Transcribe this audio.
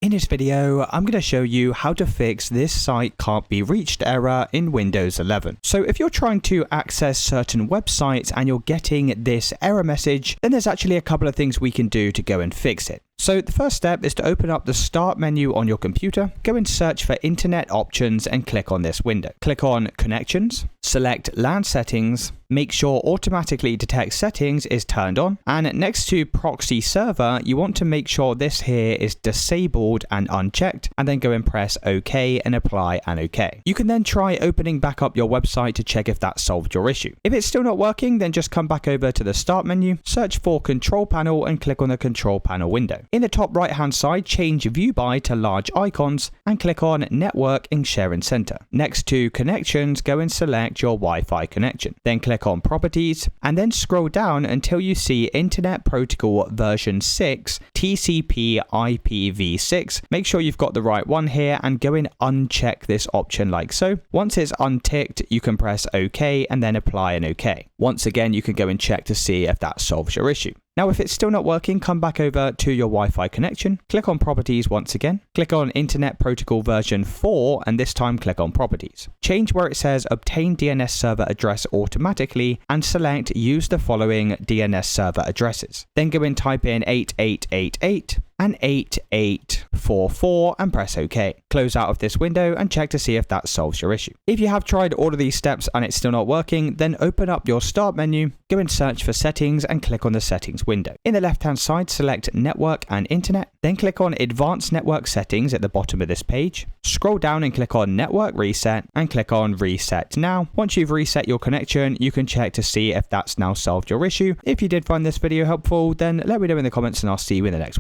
In this video, I'm going to show you how to fix this site can't be reached error in Windows 11. So if you're trying to access certain websites and you're getting this error message, then there's actually a couple of things we can do to go and fix it. So the first step is to open up the Start menu on your computer, go and search for Internet Options and click on this window. Click on Connections, select LAN Settings, make sure Automatically Detect Settings is turned on, and next to Proxy Server, you want to make sure this here is disabled and unchecked, and then go and press OK and apply and OK. You can then try opening back up your website to check if that solved your issue. If it's still not working, then just come back over to the Start menu, search for Control Panel and click on the Control Panel window. In the top right hand side, change View By to large icons and click on Network and Sharing Center. Next to Connections, go and select your Wi-Fi connection. Then click on Properties and then scroll down until you see Internet Protocol version 6 TCP IPv6. Make sure you've got the right one here and go and uncheck this option like so. Once it's unticked, you can press OK and then apply and OK. Once again, you can go and check to see if that solves your issue. Now, if it's still not working, come back over to your Wi-Fi connection, click on Properties once again, click on Internet Protocol version 4, and this time click on Properties. Change where it says Obtain DNS Server Address Automatically and select Use the following DNS server addresses. Then go and type in 8888 and 8844 and press OK. Close out of this window and check to see if that solves your issue. If you have tried all of these steps and it's still not working, then open up your Start menu, go and search for Settings and click on the Settings window. In the left hand side, select Network and Internet, then click on Advanced Network Settings at the bottom of this page. Scroll down and click on Network Reset and click on Reset Now. Once you've reset your connection, you can check to see if that's now solved your issue. If you did find this video helpful, then let me know in the comments and I'll see you in the next one.